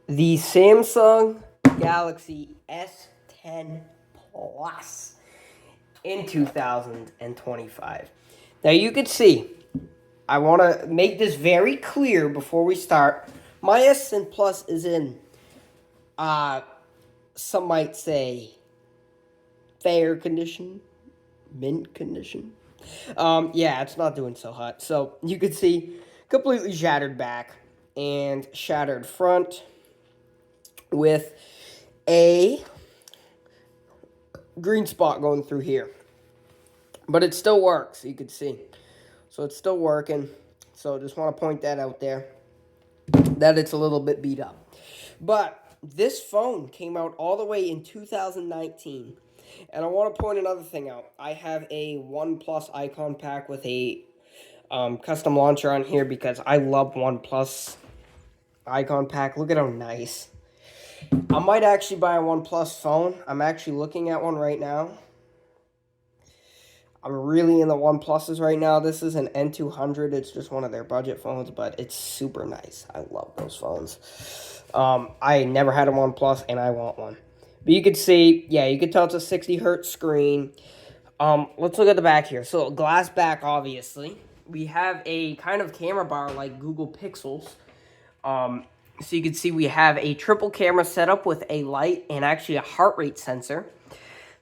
the Samsung Galaxy S10 Plus in 2025. Now you can see, I want to make this very clear before we start. My S10 Plus is in, some might say, fair condition, mint condition. Yeah, it's not doing so hot. So you can see completely shattered back and shattered front with a green spot going through here. But it still works, you can see. So it's still working. So just want to point that out there, that it's a little bit beat up. But this phone came out all the way in 2019. And I want to point another thing out. I have a OnePlus icon pack with a custom launcher on here because I love OnePlus icon pack. Look at how nice. I might actually buy a OnePlus phone. I'm actually looking at one right now. I'm really in the OnePluses right now. This is an N200. It's just one of their budget phones, but it's super nice. I love those phones. I never had a OnePlus, and I want one. But you can see, yeah, you can tell it's a 60 hertz screen. Let's look at the back here. So glass back, obviously. We have a kind of camera bar like Google Pixels. So you can see we have a triple camera setup with a light and actually a heart rate sensor.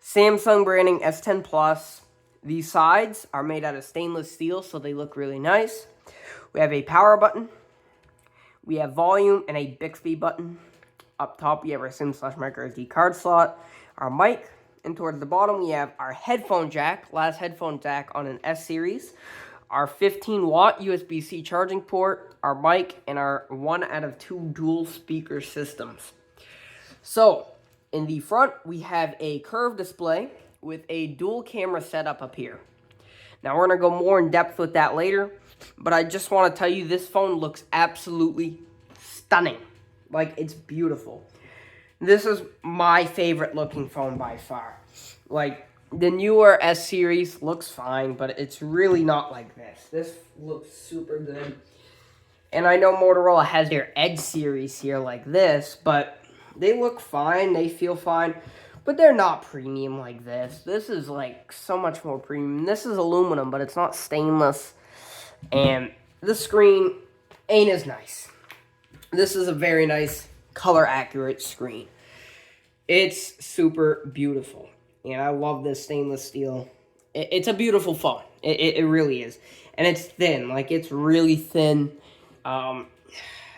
Samsung branding S10 Plus. These sides are made out of stainless steel, so they look really nice. We have a power button. We have volume and a Bixby button. Up top, we have our SIM/microSD card slot, our mic, and towards the bottom, we have our headphone jack, last headphone jack on an S series, our 15-watt USB-C charging port, our mic, and our 1 out of 2 dual speaker systems. So, in the front, we have a curved display with a dual camera setup up here. Now, we're going to go more in depth with that later, but I just want to tell you this phone looks absolutely stunning. Like, it's beautiful. This is my favorite looking phone by far. Like, the newer S series looks fine, but it's really not like this. This looks super good. And I know Motorola has their Edge series here like this, but they look fine, they feel fine, but they're not premium like this. This is like so much more premium. This is aluminum, but it's not stainless. And the screen ain't as nice. This is a very nice color accurate screen. It's super beautiful. And I love this stainless steel. It's a beautiful phone. It really is. And it's thin. Like, it's really thin.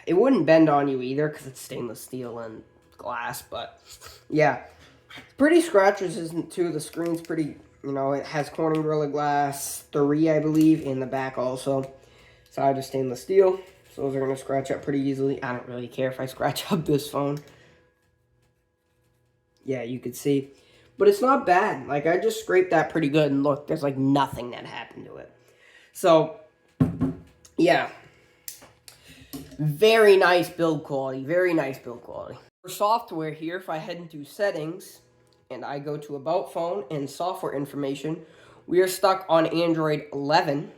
It wouldn't bend on you either because it's stainless steel and glass. But, yeah. Pretty scratch resistant, too. The screen's pretty, it has Corning Gorilla Glass 3, I believe, in the back also. Side of stainless steel. So those are going to scratch up pretty easily. I don't really care if I scratch up this phone. Yeah, you can see. But it's not bad. Like, I just scraped that pretty good. And look, there's like nothing that happened to it. So, yeah. Very nice build quality. Very nice build quality. For software here, if I head into settings and I go to About Phone and software information, we are stuck on Android 11.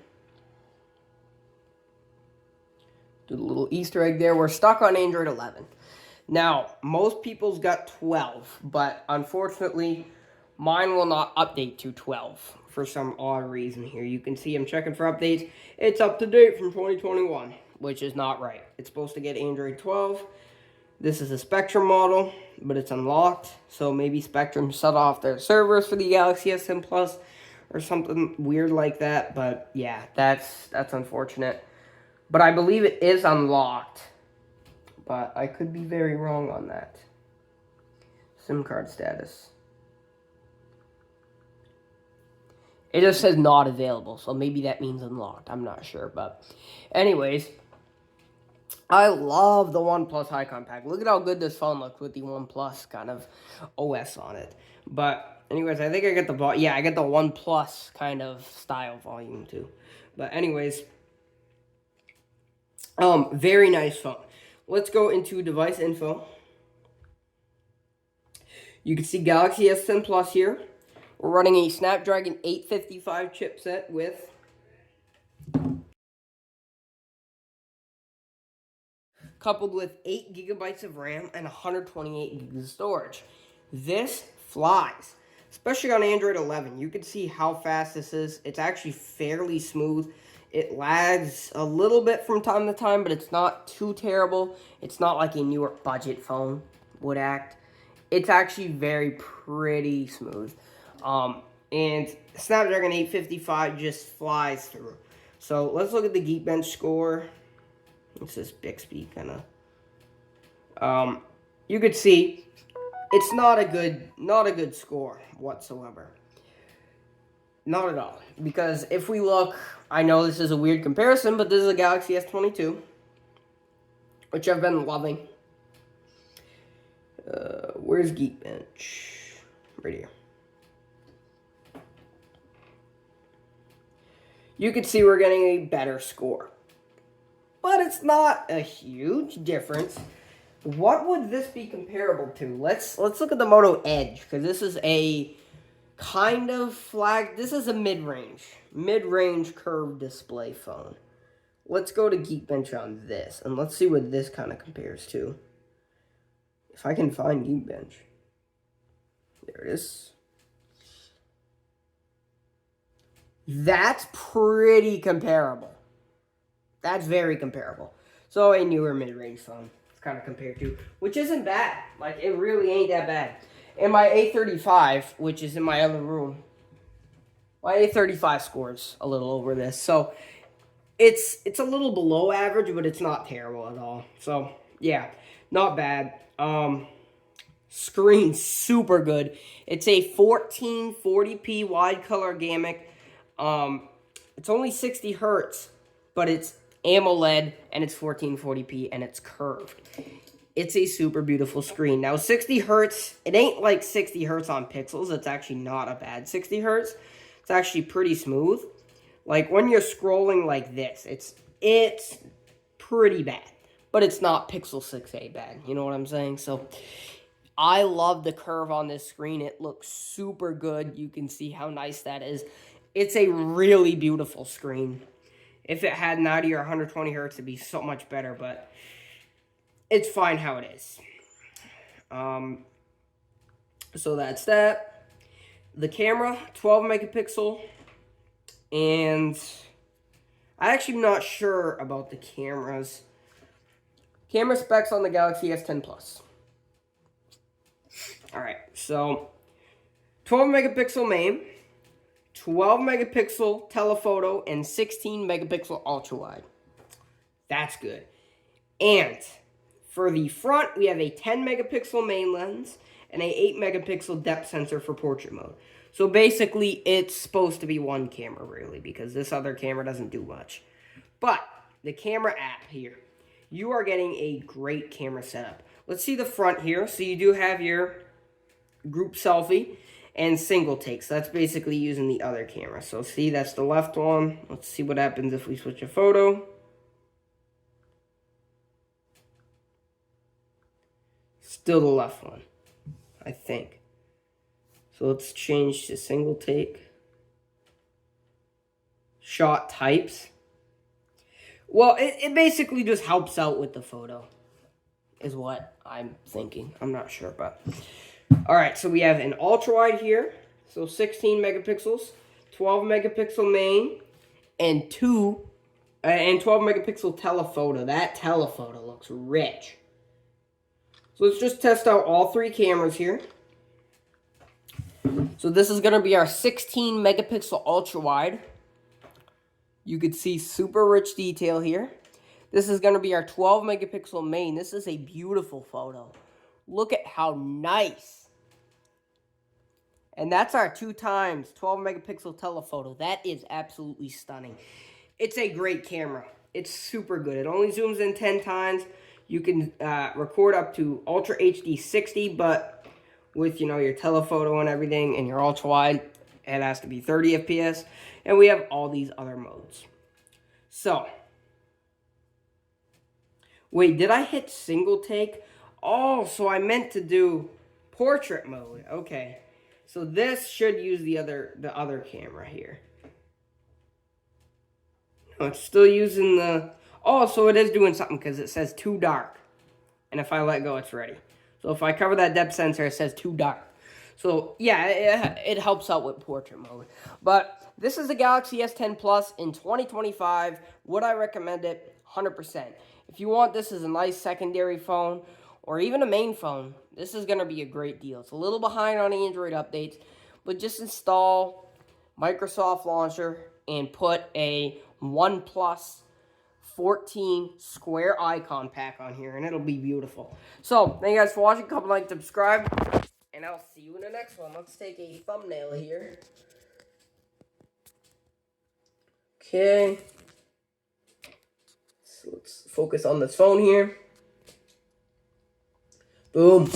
Do the little Easter egg there. We're stuck on Android 11. Now, most people's got 12, but unfortunately, mine will not update to 12 for some odd reason here. You can see I'm checking for updates. It's up to date from 2021, which is not right. It's supposed to get Android 12. This is a Spectrum model, but it's unlocked, so maybe Spectrum shut off their servers for the Galaxy S10 Plus or something weird like that, but yeah, that's unfortunate. But I believe it is unlocked. But I could be very wrong on that. SIM card status. It just says not available, so maybe that means unlocked. I'm not sure, but anyways, I love the OnePlus icon pack. Look at how good this phone looks with the OnePlus kind of OS on it. But anyways, I think I get the I get the OnePlus kind of style volume too. But anyways, very nice phone. Let's go into device info. You can see Galaxy S10 Plus here. We're running a Snapdragon 855 chipset with coupled with 8 gigabytes of RAM and 128 gigs of storage. This flies, especially on Android 11. You can see how fast this is. It's actually fairly smooth. It lags a little bit from time to time, but it's not too terrible. It's not like a newer budget phone would act. It's actually pretty smooth. And Snapdragon 855 just flies through. So let's look at the Geekbench score. It's this Bixby kind of. You could see it's not a good score whatsoever. Not at all. Because if we look, I know this is a weird comparison, but this is a Galaxy S22, which I've been loving. Where's Geekbench? Right here. You can see we're getting a better score. But it's not a huge difference. What would this be comparable to? Let's look at the Moto Edge, because this is a kind of this is a mid-range curved display phone. Let's go to Geekbench on this, and let's see what this kind of compares to. If I can find Geekbench. There it is. That's pretty comparable. That's very comparable. So a newer mid-range phone it's kind of compared to, which isn't bad. Like, it really ain't that bad. And my A35, which is in my other room, my A35 scores a little over this. So it's a little below average, but it's not terrible at all. So yeah, not bad. Screen super good. It's a 1440p wide color gamut. It's only 60 hertz, but it's AMOLED and it's 1440p and it's curved. It's a super beautiful screen. Now 60 hertz, it ain't like 60 hertz on pixels. It's actually not a bad 60 hertz. It's actually pretty smooth. Like when you're scrolling like this, it's pretty bad, but it's not Pixel 6a bad. You know what I'm saying? So I love the curve on this screen. It looks super good. You can see how nice that is. It's a really beautiful screen. If it had 90 or 120 hertz, it'd be so much better, but it's fine how it is. So that's that. The camera, 12 megapixel, and I actually am not sure about the cameras. Camera specs on the Galaxy S10 Plus. Alright, so 12 megapixel main, 12 megapixel telephoto, and 16 megapixel ultra wide. That's good. And for the front, we have a 10 megapixel main lens and a 8 megapixel depth sensor for portrait mode. So basically, it's supposed to be one camera, really, because this other camera doesn't do much. But the camera app here, you are getting a great camera setup. Let's see the front here. So you do have your group selfie and single takes. So that's basically using the other camera. So see, that's the left one. Let's see what happens if we switch a photo. Still the left one, I think. So let's change to single take. Shot types. Well, it basically just helps out with the photo, is what I'm thinking. I'm not sure, but... Alright, so we have an ultra-wide here. So 16 megapixels, 12 megapixel main, and 12 megapixel telephoto. That telephoto looks rich. So let's just test out all three cameras here. So this is going to be our 16 megapixel ultra-wide. You could see super rich detail here. This is going to be our 12 megapixel main. This is a beautiful photo. Look at how nice. And that's our 2x 12 megapixel telephoto. That is absolutely stunning. It's a great camera. It's super good. It only zooms in 10 times. You can record up to Ultra HD 60, but with, your telephoto and everything and your ultra wide, it has to be 30 FPS. And we have all these other modes. So, wait, did I hit single take? Oh, so I meant to do portrait mode. Okay. So this should use the other camera here. No, it's still using the... Oh, so it is doing something because it says too dark. And if I let go, it's ready. So if I cover that depth sensor, it says too dark. So yeah, it helps out with portrait mode. But this is the Galaxy S10 Plus in 2025. Would I recommend it? 100%. If you want this as a nice secondary phone or even a main phone, this is going to be a great deal. It's a little behind on Android updates, but just install Microsoft Launcher and put a OnePlus 14 square icon pack on here, and it'll be beautiful. So, thank you guys for watching. Comment, like, subscribe, and I'll see you in the next one. Let's take a thumbnail here. Okay. So let's focus on this phone here. Boom.